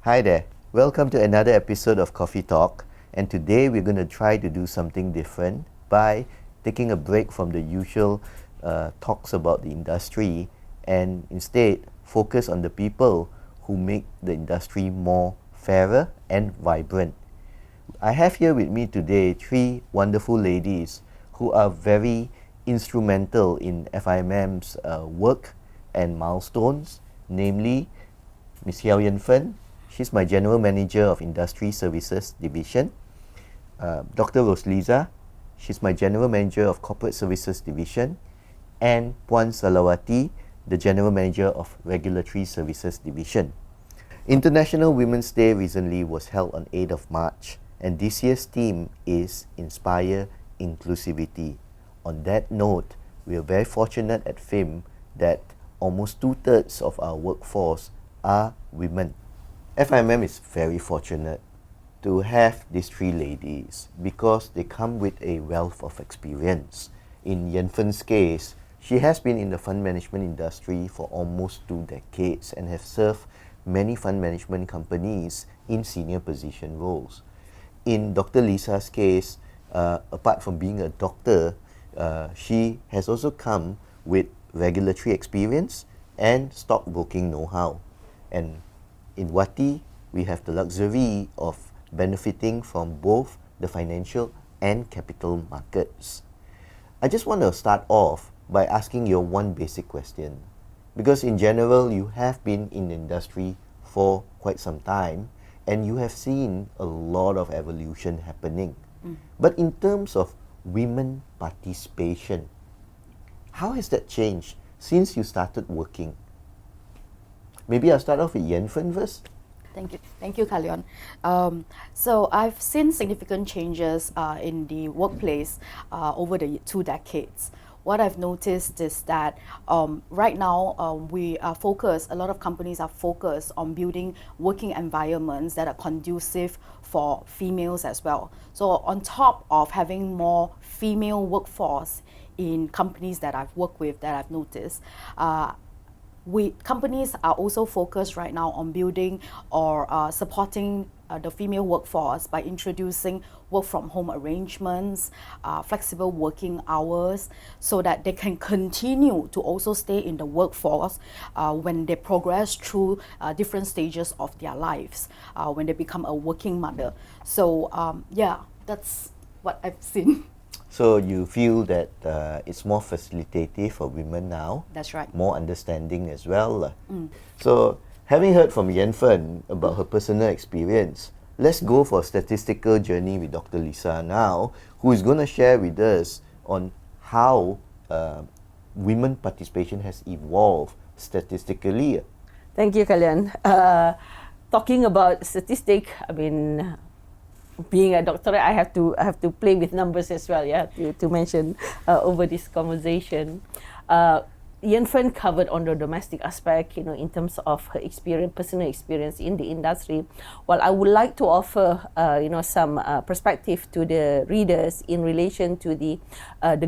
Hi there. Welcome to another episode of Coffee Talk. And today we're going to try to do something different by taking a break from the usual talks about the industry and instead focus on the people who make the industry more fairer and vibrant. I have here with me today three wonderful ladies who are very instrumental in FIMM's work and milestones, namely Ms. Heow Yen Fen. She's my General Manager of Industry Services Division. Dr. Rosliza, she's my General Manager of Corporate Services Division. And Puan Sahlawati, the General Manager of Regulatory Services Division. International Women's Day recently was held on 8th of March, and this year's theme is Inspire Inclusivity. On that note, we are very fortunate at FIMM that almost 2/3 of our workforce are women. FIMM is very fortunate to have these three ladies because they come with a wealth of experience. In Yen Fen's case, she has been in the fund management industry for almost 2 decades and has served many fund management companies in senior position roles. In Dr. Lisa's case, apart from being a doctor, she has also come with regulatory experience and stockbroking know-how. And in Wati, we have the luxury of benefiting from both the financial and capital markets. I just want to start off by asking you one basic question. Because in general, you have been in the industry for quite some time and you have seen a lot of evolution happening. But in terms of women participation, how has that changed since you started working? Maybe I'll start off with Yen Fen first. Thank you, Kaleon. So I've seen significant changes in the workplace over the 2 decades. What I've noticed is that right now we are focused, a lot of companies are focused on building working environments that are conducive for females as well. So on top of having more female workforce in companies that I've worked with, that I've noticed, companies are also focused right now on building or supporting the female workforce by introducing work from home arrangements, flexible working hours, so that they can continue to also stay in the workforce when they progress through different stages of their lives, when they become a working mother. So that's what I've seen. So you feel that it's more facilitative for women now? That's right. More understanding as well. So having heard from Yen Fen about her personal experience, let's go for a statistical journey with Dr. Lisa now, who is going to share with us on how women participation has evolved statistically. Thank you, Kaleon. Talking about statistic, I mean, being a doctor, I have to play with numbers as well, to mention over this conversation. Yen Fen covered on the domestic aspect, in terms of her experience, personal experience in the industry. Well, I would like to offer, some perspective to the readers in relation to the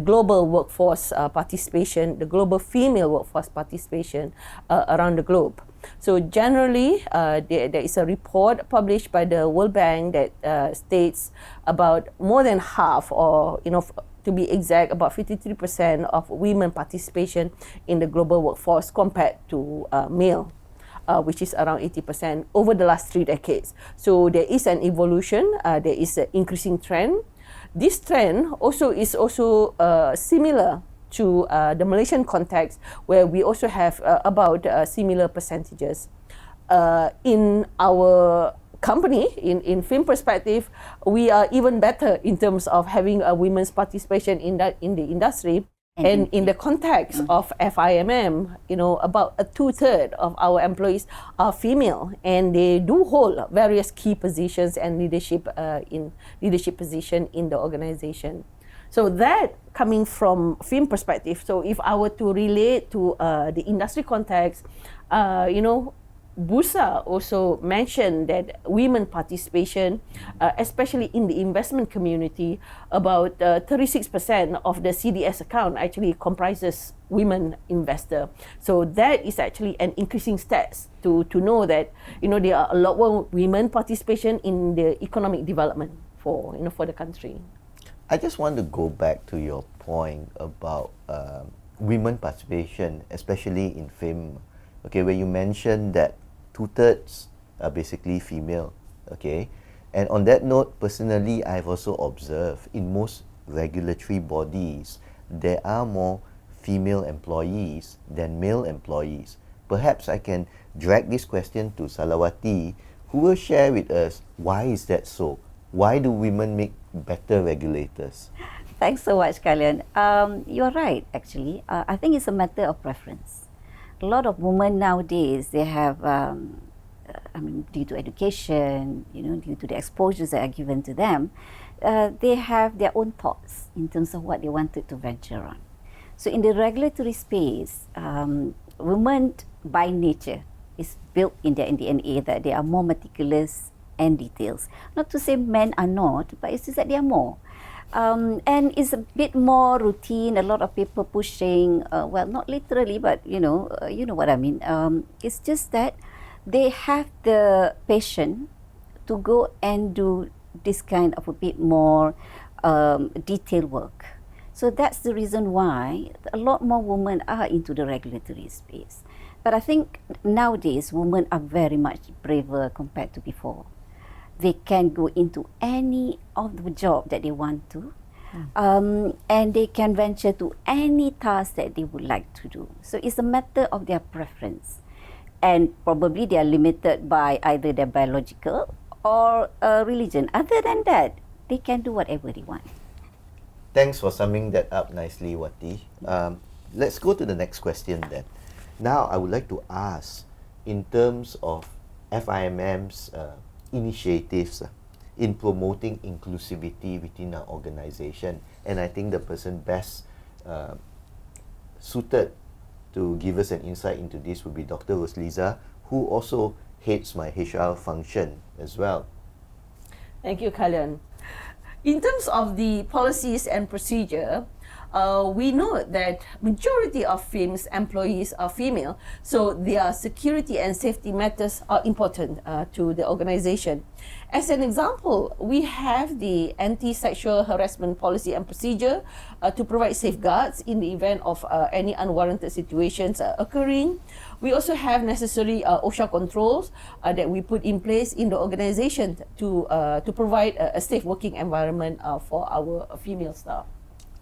global workforce participation, the global female workforce participation around the globe. So generally, there is a report published by the World Bank that states about more than half, or to be exact, about 53% of women participation in the global workforce compared to male, which is around 80% over the last 3 decades. So there is an evolution, there is an increasing trend. This trend is also similar to the Malaysian context, where we also have about similar percentages. In our company, in FIMM perspective, we are even better in terms of having a women's participation in the industry. And in the context of FIMM, about 2/3 of our employees are female, and they do hold various key positions and leadership position in the organization. So that coming from FIMM perspective. So if I were to relate to the industry context, Busa also mentioned that women participation, especially in the investment community, about 36% of the CDS account actually comprises women investor. So that is actually an increasing stats to know that there are a lot more women participation in the economic development for for the country. I just want to go back to your point about women participation, especially in FIMM. Okay, where you mentioned that 2/3 are basically female. Okay, and on that note, personally, I've also observed in most regulatory bodies there are more female employees than male employees. Perhaps I can drag this question to Sahlawati, who will share with us why is that so? Why do women make better regulators? Thanks so much, Kaleon. You're right, actually. I think it's a matter of preference. A lot of women nowadays, they have, due to education, due to the exposures that are given to them, they have their own thoughts in terms of what they wanted to venture on. So in the regulatory space, women by nature is built in their DNA that they are more meticulous and details. Not to say men are not, but it's just that they are more. And it's a bit more routine, a lot of paper pushing, well, not literally, but you know what I mean. It's just that they have the patience to go and do this kind of a bit more detailed work. So that's the reason why a lot more women are into the regulatory space. But I think nowadays women are very much braver compared to before. They can go into any of the job that they want to, and they can venture to any task that they would like to do. So it's a matter of their preference, and probably they are limited by either their biological or religion. Other than that, they can do whatever they want. Thanks for summing that up nicely, Wati. Let's go to the next question then. Now, I would like to ask, in terms of FIMM's initiatives in promoting inclusivity within our organization, and I think the person best suited to give us an insight into this would be Dr. Rosliza, who also heads my HR function as well. Thank you, Kaleon. In terms of the policies and procedure, we know that majority of FIMMs employees are female, so their security and safety matters are important to the organization. As an example, we have the anti-sexual harassment policy and procedure to provide safeguards in the event of any unwarranted situations occurring. We also have necessary OSHA controls that we put in place in the organization to provide a safe working environment for our female staff.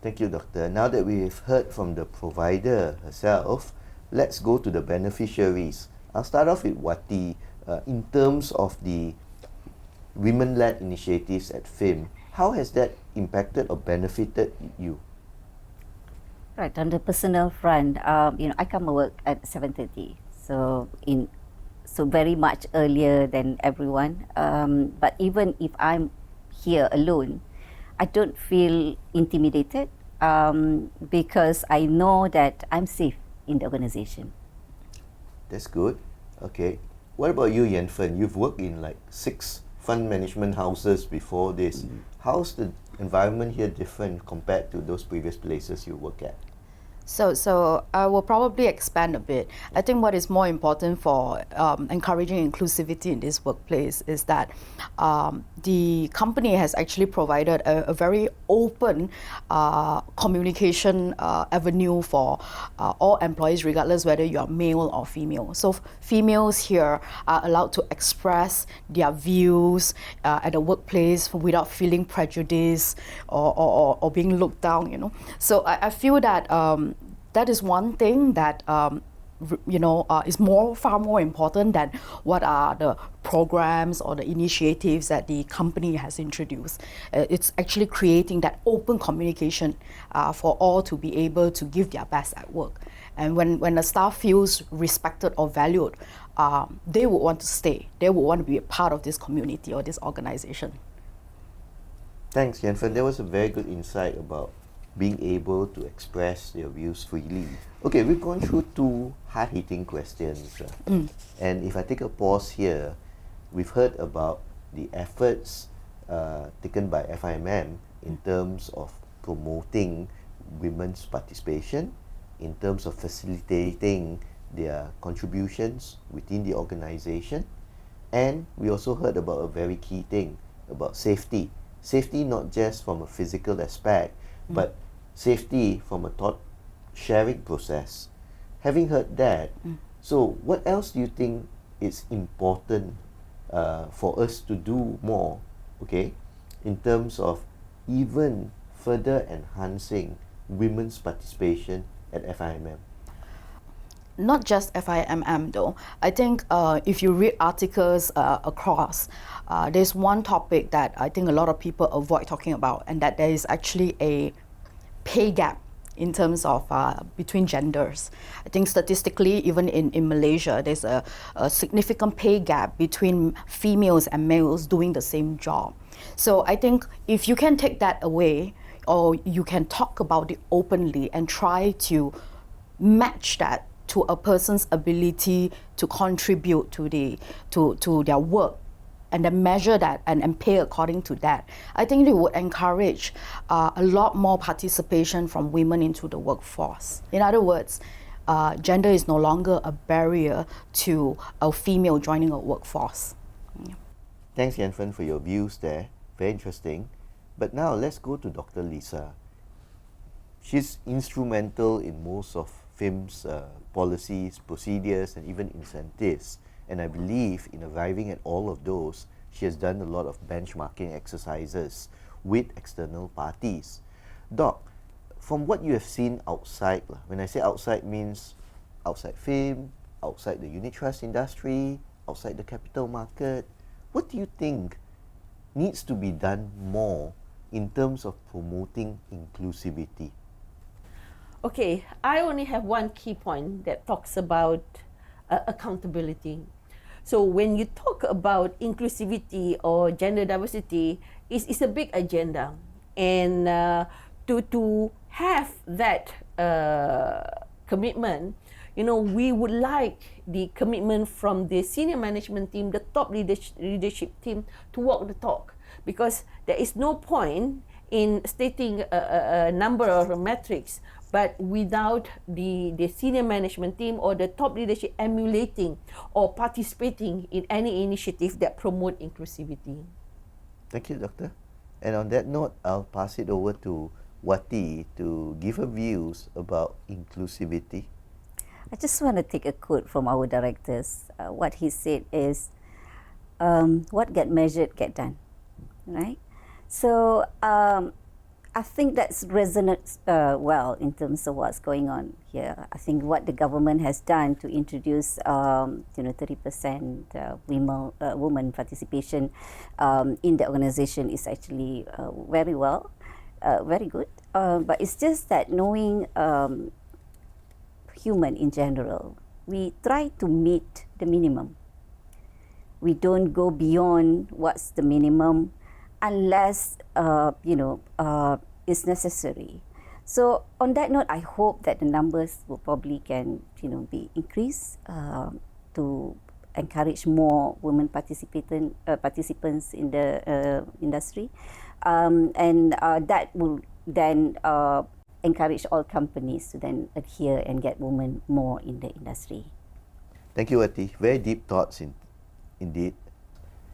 Thank you, Doctor. Now that we've heard from the provider herself, let's go to the beneficiaries. I'll start off with Wati. In terms of the women-led initiatives at FIMM, how has that impacted or benefited you? Right, on the personal front, I come to work at 7:30, so very much earlier than everyone. But even if I'm here alone, I don't feel intimidated because I know that I'm safe in the organization. That's good. Okay. What about you, Yen Fen? You've worked in like 6 fund management houses before this. How's the environment here different compared to those previous places you work at? So I will probably expand a bit. I think what is more important for encouraging inclusivity in this workplace is that the company has actually provided a very open communication avenue for all employees, regardless whether you are male or female. So females here are allowed to express their views at the workplace without feeling prejudiced or being looked down, you know. So I feel that that is one thing that is far more important than what are the programs or the initiatives that the company has introduced. It's actually creating that open communication for all to be able to give their best at work. And when the staff feels respected or valued, they would want to stay. They would want to be a part of this community or this organization. Thanks, Yen Fen. That was a very good insight about being able to express their views freely. Okay, we've gone through two hard-hitting questions. And if I take a pause here, we've heard about the efforts taken by FIMM in terms of promoting women's participation, in terms of facilitating their contributions within the organization. And we also heard about a very key thing about safety. Safety not just from a physical aspect, but safety from a thought sharing process. Having heard that, so what else do you think is important for us to do more, okay, in terms of even further enhancing women's participation at FIMM? Not just FIMM though. I think if you read articles across, there's one topic that I think a lot of people avoid talking about, and that there is actually a pay gap in terms of between genders. I think statistically, even in Malaysia, there's a significant pay gap between females and males doing the same job. So I think if you can take that away, or you can talk about it openly and try to match that to a person's ability to contribute to their work, and then measure that and pay according to that, I think it would encourage a lot more participation from women into the workforce. In other words, gender is no longer a barrier to a female joining a workforce. Yeah. Thanks, Yen Fen, for your views there. Very interesting. But now let's go to Dr. Lisa. She's instrumental in most of FIMM's policies, procedures, and even incentives. And I believe in arriving at all of those, she has done a lot of benchmarking exercises with external parties. Doc, from what you have seen outside, when I say outside means outside FIMM, outside the unit trust industry, outside the capital market, what do you think needs to be done more in terms of promoting inclusivity? Okay, I only have one key point that talks about accountability. So when you talk about inclusivity or gender diversity, it's a big agenda. And to have that commitment, we would like the commitment from the senior management team, the top leadership team, to walk the talk. Because there is no point in stating a number of metrics, but without the senior management team or the top leadership emulating or participating in any initiative that promote inclusivity. Thank you, Doctor. And on that note, I'll pass it over to Wati to give her views about inclusivity. I just want to take a quote from our directors. What he said is, what get measured, get done. Right? So I think that's resonates well in terms of what's going on here. I think what the government has done to introduce 30% women participation in the organisation is actually very well, very good. But it's just that knowing human in general, we try to meet the minimum. We don't go beyond what's the minimum unless is necessary. So on that note, I hope that the numbers will probably can be increased to encourage more women participants in the industry, and that will then encourage all companies to then adhere and get women more in the industry. Thank you, Wati. Very deep thoughts indeed.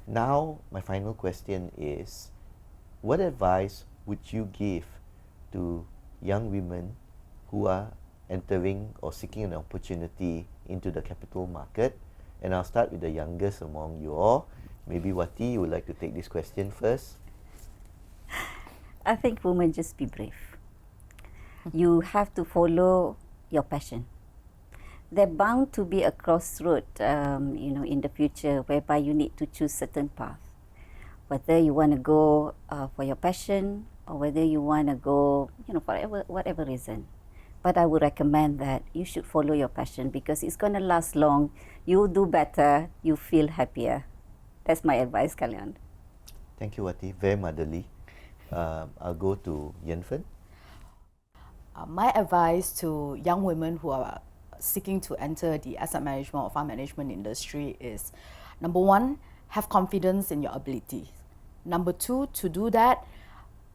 Now, my final question is, what advice would you give to young women who are entering or seeking an opportunity into the capital market? And I'll start with the youngest among you all. Maybe Wati, you would like to take this question first. I think women, just be brave. You have to follow your passion. There's bound to be a crossroad, in the future whereby you need to choose certain path. Whether you want to go for your passion or whether you want to go, for whatever reason. But I would recommend that you should follow your passion because it's going to last long. You'll do better. You feel happier. That's my advice, Kaleon. Thank you, Wati. Very motherly. I'll go to Yen Fen. My advice to young women who are seeking to enter the asset management or fund management industry is, number one, have confidence in your abilities. Number two, to do that,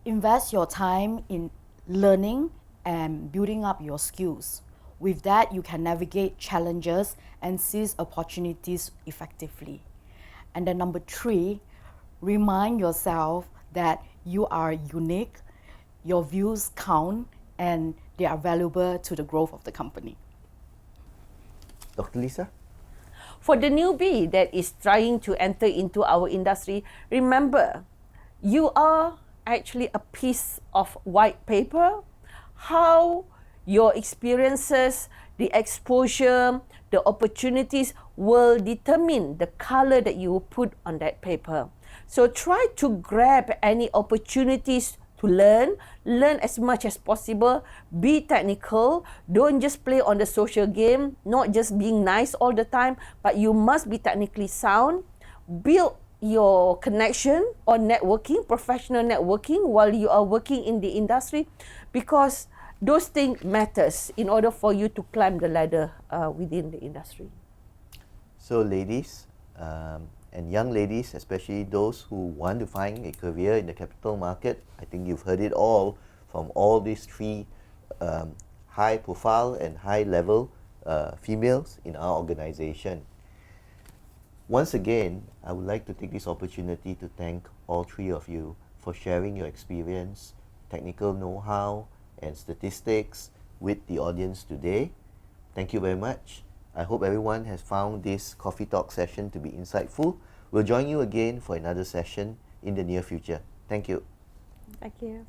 invest your time in learning and building up your skills. With that, you can navigate challenges and seize opportunities effectively. And then number three, remind yourself that you are unique, your views count, and they are valuable to the growth of the company. Dr. Lisa? For the newbie that is trying to enter into our industry, remember, you are actually a piece of white paper. How your experiences, the exposure, the opportunities will determine the color that you will put on that paper. So try to grab any opportunities to learn as much as possible, be technical, don't just play on the social game, not just being nice all the time, but you must be technically sound, build your connection or networking, professional networking while you are working in the industry, because those things matters in order for you to climb the ladder within the industry. So ladies, and young ladies, especially those who want to find a career in the capital market, I think you've heard it all from all these three high profile and high level females in our organization. Once again, I would like to take this opportunity to thank all three of you for sharing your experience, technical know-how, and statistics with the audience today. Thank you very much. I hope everyone has found this Coffee Talk session to be insightful. We'll join you again for another session in the near future. Thank you. Thank you.